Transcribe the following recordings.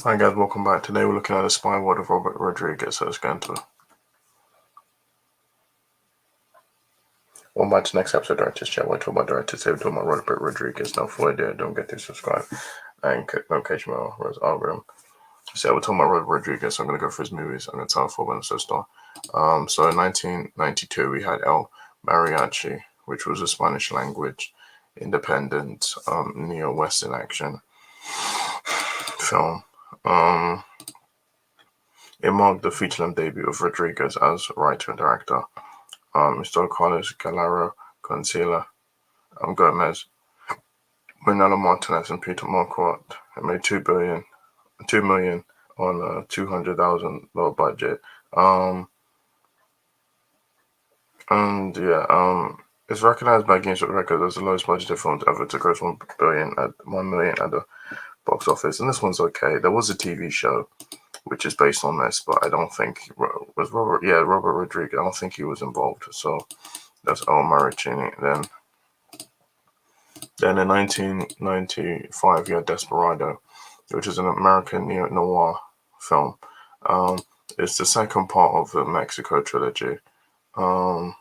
Hi guys, welcome back. Today we're looking at The Spy World of Robert Rodriguez. So let's get into it. Welcome back to the next episode of Director's Chat. We're talking about Director's Chat. We're talking about Robert Rodriguez. Now, before I do it, don't forget to subscribe and click the notification bell for his algorithm. So we're talking about Robert Rodriguez. I'm going to go through his movies. I'm going to tell for when it's a star. So in 1992, we had El Mariachi, which was a Spanish language, independent, neo-Western action film. It marked the feature-length debut of Rodriguez as writer and director. Mr. Carlos Gallardo Concila, Gomez, Manolo Martinez, and Peter Marquardt. It made $2 million on a $200,000 budget. It's recognized by Guinness Records as the lowest budgeted film ever to gross $1 million at the box office. And this one's okay. There was a TV show which is based on this, but I don't think was Robert Rodriguez. I don't think he was involved. So that's El Mariachi. Then in 1995, you had Desperado, which is an American neo-noir film. It's the second part of the Mexico trilogy. And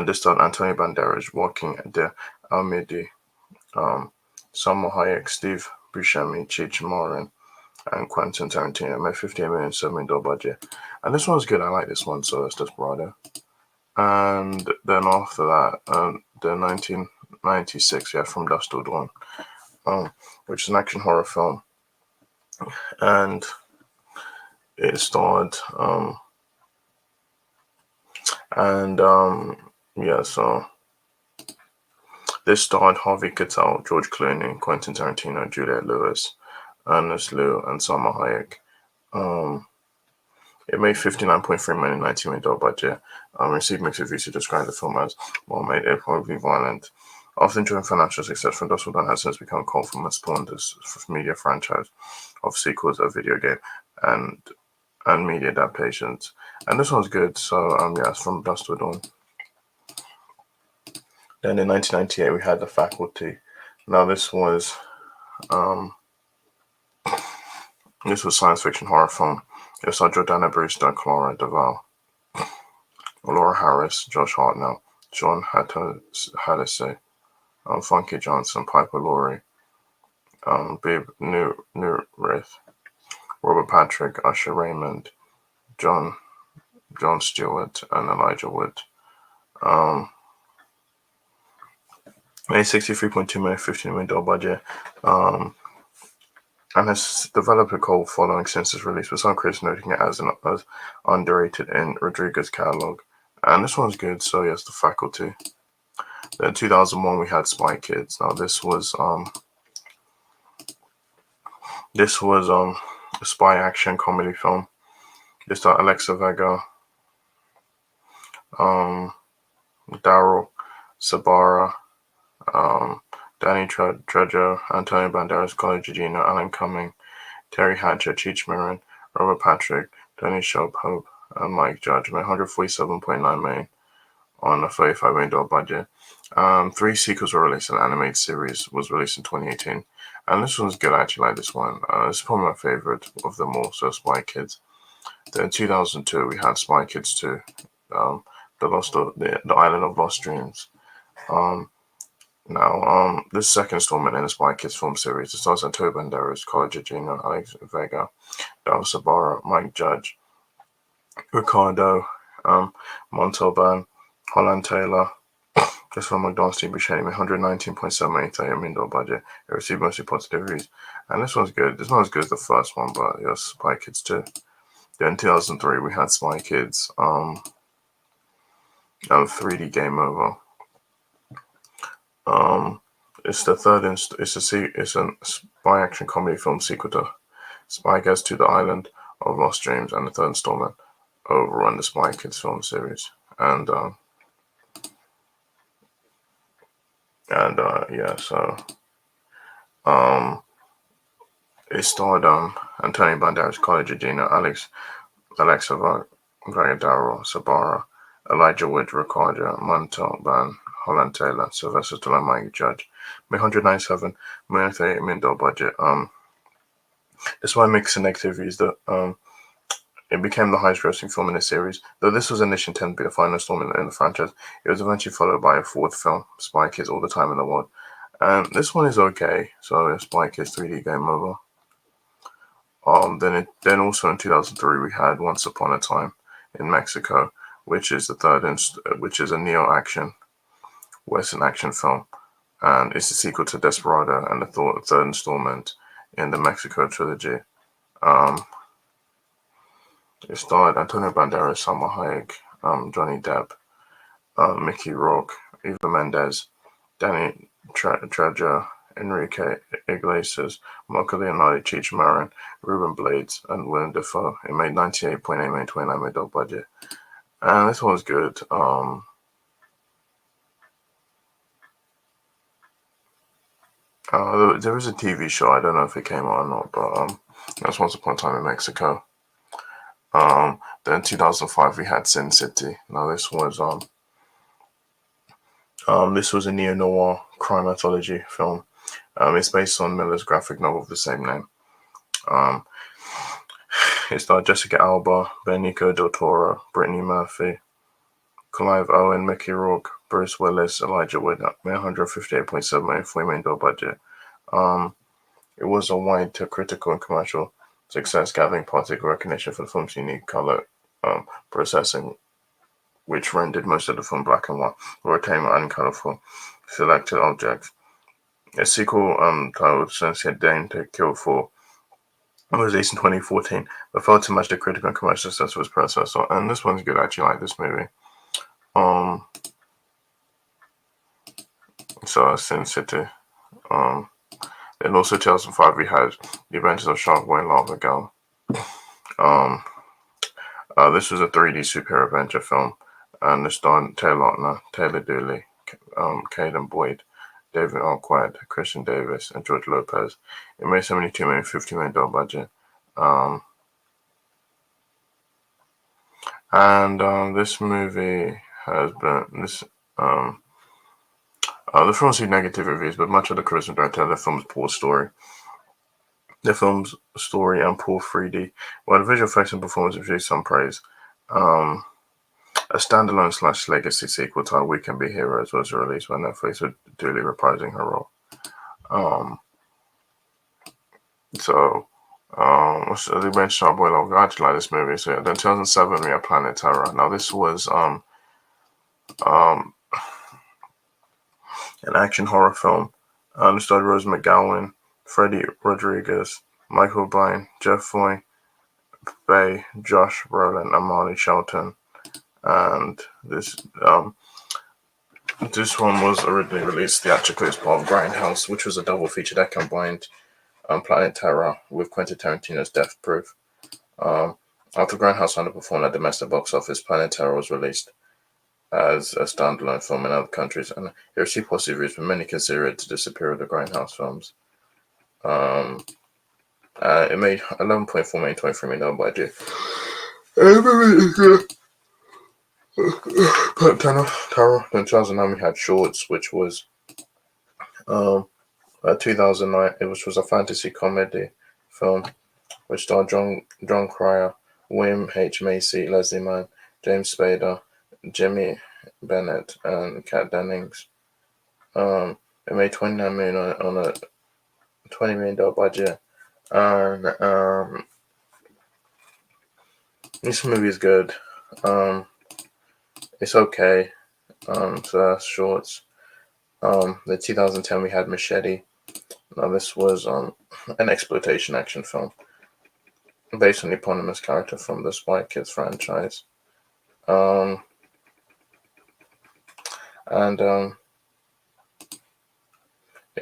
this starred Antonio Banderas, Joaquin de Almeida, Salma Hayek, Steve Buscemi, Cheech Marin, and Quentin Tarantino. Made $58 million, $7 million budget. And this one's good. I like this one, so it's Desperado. And then after that, the 1996, yeah, From Dusk Till Dawn, which is an action horror film. And it starred, so this starred Harvey Keitel, George Clooney, Quentin Tarantino, Juliette Lewis, Ernest Liu, and Salma Hayek. It made $59.3 million, $19 million budget. Received mixed reviews to describe the film as well-made, probably violent. After enjoying financial success, From Dusk Till Dawn has since become a cult film and spawned this media franchise of sequels, a video game, and media adaptations. And this one's good. So it's From Dusk Till Dawn. Then in 1998, we had The Faculty. Now this was science fiction horror film. It starred Jordana Brewster, Clara Duvall, Laura Harris, Josh Hartnell, Sean Hadisey, Funky Johnson, Piper Laurie, Bib Newirth, Robert Patrick, Usher Raymond, John Stewart, and Elijah Wood. Made $63.2 million, $15 million budget. And has developed a cult following since its release, with some critics noting it as underrated in Rodriguez's catalog. And this one's good, so yes, The Faculty. Then in 2001, we had Spy Kids. Now this was a spy action comedy film. This starred Alexa Vega, Daryl Sabara, Danny Trejo, Antonio Banderas, Carla Gugino, Alan Cumming, Terry Hatcher, Cheech Marin, Robert Patrick, Danny Hope, and Mike Judge. Made $147.9 million on a $35 million budget. 3 sequels were released, and an animated series was released in 2018. And this one's good. I actually like this one. It's probably my favorite of them all, so Spy Kids. Then in 2002, we had Spy Kids 2, the Island of Lost Dreams. This second installment in the Spy Kids film series, it stars Antonio Banderas, Carla Gugino, Alex Vega, Daryl Sabara, Mike Judge, Ricardo Montalban, Holland Taylor, just from McDonald's, Steve Buscemi, made $119.7 million, $30 million budget. It received mostly positive reviews. And this one's good. It's not as good as the first one, but yes, Spy Kids 2. Then in 2003, we had Spy Kids 3D Game Over. It's the third. It's a spy action comedy film sequel to Spy Kids to the Island of Lost Dreams, and the third installment overrun the Spy Kids film series. And it starred Antonio Banderas, Carla Gugino, Alexa Vega, Daryl Sabara, Elijah Wood, Ricardo Montalban, Holland Taylor, Sylvester Stallone, Mike Judge. Made $197 million, $38 million budget. Despite mixed negative reviews, it became the highest-grossing film in the series. Though this was initially intended to be the final installment in the franchise, it was eventually followed by a fourth film, Spy Kids All the Time in the World. And this one is okay. So Spy Kids 3D Game Over. Then also in 2003 we had Once Upon a Time in Mexico, which is which is a neo-action Western action film, and it's a sequel to Desperado and the third installment in the Mexico trilogy. It starred Antonio Banderas, Salma Hayek, Johnny Depp, Mickey Rourke, Eva Mendes, Danny Trejo, Enrique Iglesias, Marco Leonardo, Cheech Marin, Ruben Blades, and Willem Dafoe. It made $98.8 million, $29 million budget. And this one was good. There was a TV show, I don't know if it came on or not, but that's Once Upon a Time in Mexico. Then 2005 we had Sin City. Now this was a neo-noir crime anthology film. It's based on Miller's graphic novel of the same name. It starred Jessica Alba, Benicio del Toro, Brittany Murphy, Clive Owen, Mickey Rourke, Bruce Willis, Elijah Wood, $158.7 million, $40 million budget. It was a wide critical and commercial success, gathering particular recognition for the film's unique color processing, which rendered most of the film black and white, or retaining uncolorful selected objects. A sequel titled Sunset Dane to Kill For was released in 2014, but failed to match the critical and commercial success of its predecessor. And this one's good, I actually like this movie. So Sin City. Then also 2005 we had The Adventures of Shark Boy and Lava Girl. This was a 3D superhero adventure film, and it starred Taylor Lautner, Taylor Dooley, Caden Boyd, David Arquette, Christian Davis, and George Lopez. It made $72 million, $50 million budget. This movie has been the film received negative reviews, but much of the criticism directed at the film's poor story. The film's story and poor 3D, while the visual effects and performance received some praise. A standalone / legacy sequel titled We Can Be Heroes was released by Netflix, with Dooley reprising her role. As you mentioned, Shark Boy Love, I actually like this movie. So then 2007 we had Planet Terror. Now this was an action horror film. It starred Rose McGowan, Freddie Rodriguez, Michael O'Brien, Jeff Foy, Bay, Josh Brolin, and Marley Shelton. And this one was originally released theatrically as part of Grindhouse, which was a double feature that combined Planet Terror with Quentin Tarantino's Death Proof. After Grindhouse underperformed at domestic box office, Planet Terror was released as a standalone film in other countries, and it received positive reviews, but many consider it the superior of the Grindhouse films. It made $11.4 million, $23 million budget. Terror. In 2009 we had Shorts, which was 2009, which was a fantasy comedy film which starred John Cryer, William H. Macy, Leslie Mann, James Spader, Jimmy Bennett, and Kat Dennings. It made $29 million on a $20 million budget, and this movie is good. It's okay. So that's Shorts. The 2010 we had Machete. Now this was an exploitation action film based on the eponymous character from the Spy Kids franchise. It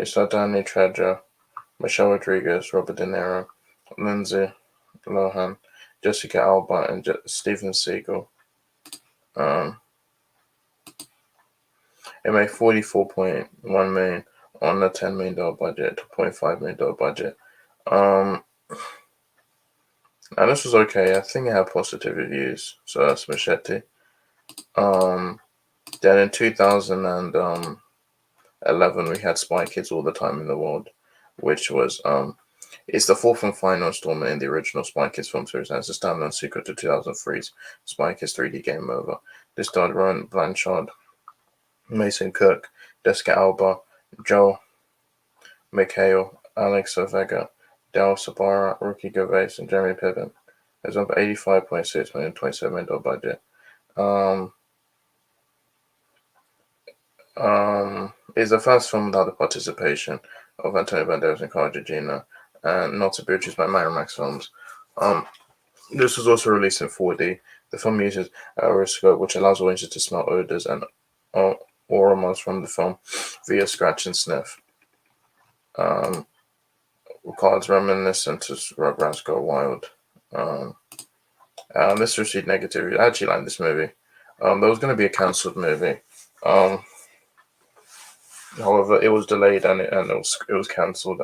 starred Danny Trejo, Michelle Rodriguez, Robert De Niro, Lindsay Lohan, Jessica Alba, and Steven Seagal. It made $44.1 million on a $10 million budget, $2.5 million budget. Now this was okay. I think it had positive reviews. So that's Machete. Then in 2011 we had Spy Kids All the Time in the World, which was It's the fourth and final installment in the original Spy Kids film series and it's a standalone sequel to 2003's Spy Kids 3D Game Over. This starred Rowan Blanchard, Mason Cook, Jessica Alba, Joel McHale, Alex Vega, Del Sabara, Ricky Gervais, and Jeremy Piven. It's up $85.6 million, $27 million budget. It's the first film without the participation of Antonio Banderas and Carla Gugino, and not to be produced by Miramax Films. This was also released in 4D. The film uses aeroscope, which allows audiences to smell odors and aromas from the film via scratch and sniff. Cards reminiscent to Rugrats Go Wild. This received negative reviews. I actually like this movie. There was going to be a cancelled movie. However, it was delayed and it was cancelled.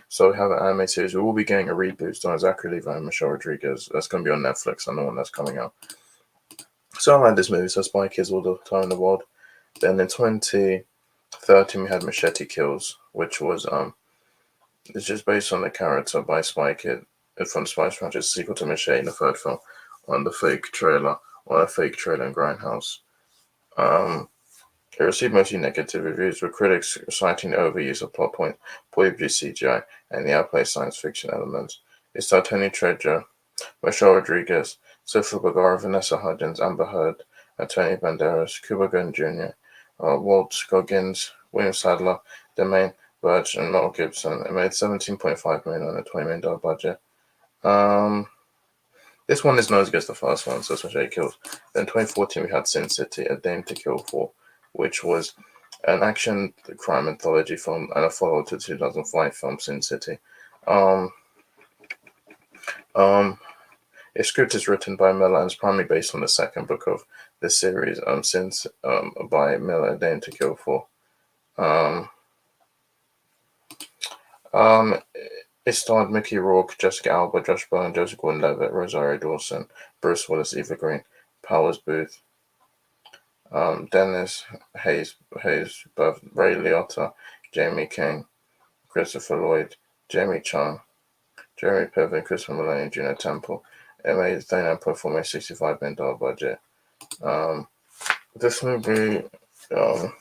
So we have an anime series. We will be getting a reboot starring Zachary Levi and Michelle Rodriguez. That's going to be on Netflix. I know when that's coming out. So I like this movie. So Spy Kids all the time in the world. Then in 2013 we had Machete Kills, which was it's just based on the character by Spy Kid from the Spice franchise, sequel to Machete, the third film, on a fake trailer in Grindhouse. It received mostly negative reviews, with critics citing the overuse of plot points, poorly produced CGI, and the outplay science fiction elements. It starred Tony Treasure, Michelle Rodriguez, Sophia Vergara, Vanessa Hudgens, Amber Heard, Antonio Banderas, Cuba Gooding Jr., Walt Goggins, William Sadler, Demaine Burge, and Mel Gibson. It made $17.5 million on a $20 million budget. This one is not as good as the first one, so it's Machete Kills. Then in 2014 we had Sin City, A Dame to Kill For, which was an action crime anthology film and a follow to the 2005 film Sin City. Its script is written by Miller and is primarily based on the second book of the series, by Miller, A Dame to Kill For. It starred Mickey Rourke, Jessica Alba, Josh Brolin, Joseph Gordon-Levitt, Rosario Dawson, Bruce Willis, Eva Green, Powers Booth, Dennis Hayes, Ray Liotta, Jamie King, Christopher Lloyd, Jamie Chung, Jeremy Piven, Christopher Maloney, and Juno Temple. It made $39.4 million, $65 million budget. This movie, it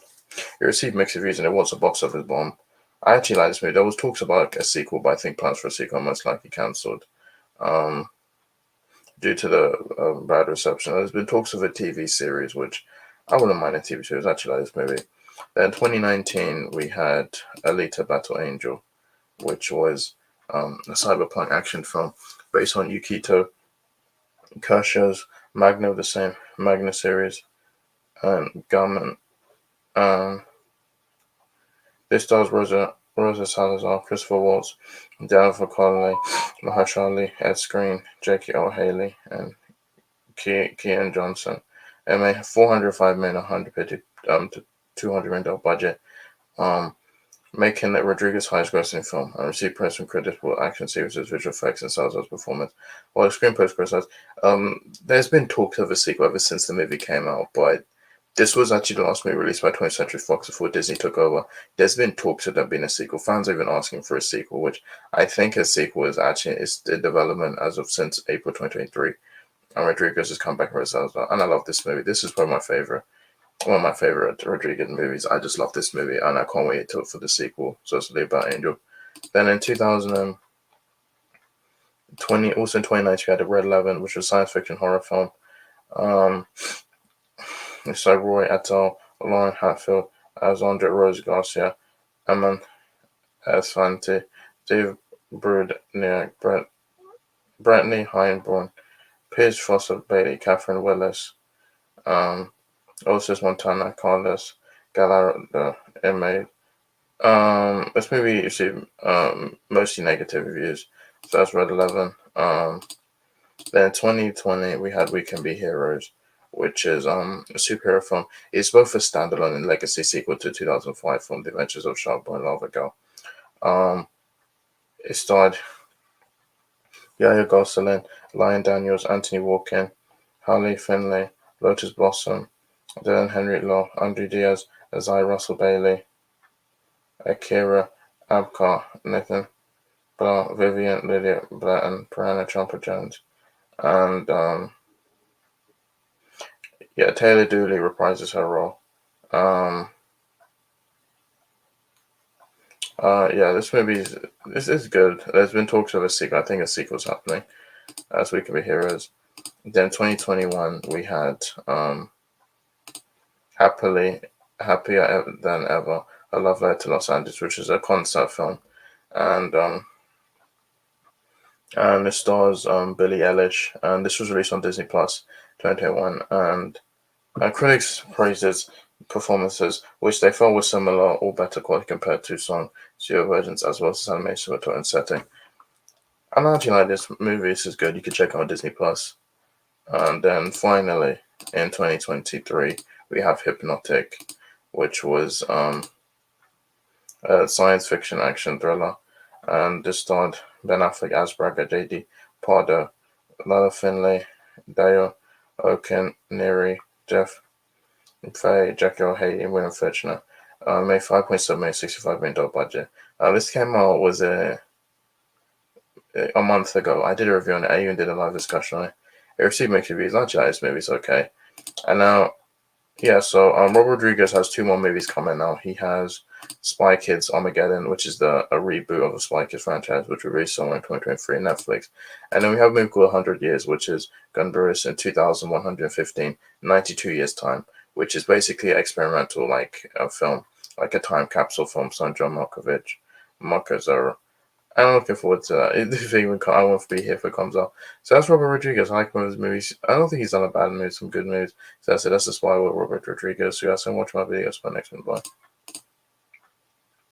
received mixed reviews and it was a box office bomb. I actually like this movie. There was talks about a sequel, but I think plans for a sequel are most likely cancelled due to the bad reception. There's been talks of a TV series, which I wouldn't mind a TV series. I actually like this movie. Then in 2019, we had Alita Battle Angel, which was a cyberpunk action film based on Yukito Kershaw's Magna of the same Magna series and Garment. This stars Rosa Salazar, Christopher Waltz, Jennifer Connelly, Mahershala Ed Skrein, Jackie L. Haley, and Kean Johnson. It made $405 million, $150 to $200 million budget, making it Rodriguez's highest-grossing film, and received praise from critics for action sequences, visual effects, and Salazar's performance. While the screenplay was criticized, there's been talk of a sequel ever since the movie came out, but this was actually the last movie released by 20th Century Fox before Disney took over. There's been talks of there being a sequel. Fans are even asking for a sequel, which I think a sequel is in development as of since April 2023. And Rodriguez has come back with Salazar, and I love this movie. This is probably one of my favorite Rodriguez movies. I just love this movie, and I can't wait for the sequel. So it's Live by Angel. Then in 2020, also in 2019, we had Red 11, which was a science fiction horror film. It starred Roy Attal, Lauren Hatfield, Alexandra Rose Garcia, Eamon Esfanti, Dave Brudniak, Brittany Heinborn, Piers Foster Bailey, Catherine Willis, Osis Montana, Carlos Gallardo, Inmate. This movie received mostly negative reviews. So that's Red 11. Then in 2020, we had We Can Be Heroes, which is a superhero film. It's both a standalone and legacy sequel to 2005 film The Adventures of Shark Boy and Lava Girl. It starred Yaya Gosselin, Lion Daniels, Anthony Walken, Harley Finlay, Lotus Blossom, Dylan Henry Law, Andrew Diaz, Azai Russell Bailey, Akira Abkar, Nathan Blanc, Vivian Lydia Blanton, Piranha Chomper Jones, and yeah, Taylor Dooley reprises her role. Um, yeah, this is good. There's been talks of a sequel. I think a sequel's happening as We Can Be Heroes. Then 2021 we had Happily Happier Than Ever, A Love Letter to Los Angeles, which is a concept film, and it stars Billie Eilish, and this was released on Disney Plus 2021, and critics praised its performances, which they felt were similar or better quality compared to some studio versions, as well as animation and setting. And I actually like this movie. This is good. You can check out Disney Plus. And then finally, in 2023, we have Hypnotic, which was a science fiction action thriller, and this starred Ben Affleck as Braga, J.D. Pardo, Lala Finlay, Dayo Oken, Jeff Faye, Jackie O'Haley, and William Fitchner. Made $5.7 million, $65 million budget. This came out was a month ago. I did a review on it. I even did a live discussion on it. It received mixed reviews. Not like this movie's okay. And now, yeah, so Robert Rodriguez has two more movies coming now. He has Spy Kids Armageddon, which is a reboot of the Spy Kids franchise, which will release somewhere in 2023 on Netflix. And then we have a movie called 100 Years, which is going to be released in 2115, 92 years' time, which is basically an experimental film, like a time capsule film, starring John Marcos. I'm looking forward to that. I won't be here if it comes out. So that's Robert Rodriguez. I like one of his movies. I don't think he's done a bad movie, some good movies. So that's it. That's the Spy with Robert Rodriguez. So you guys can watch my videos for next one. Bye.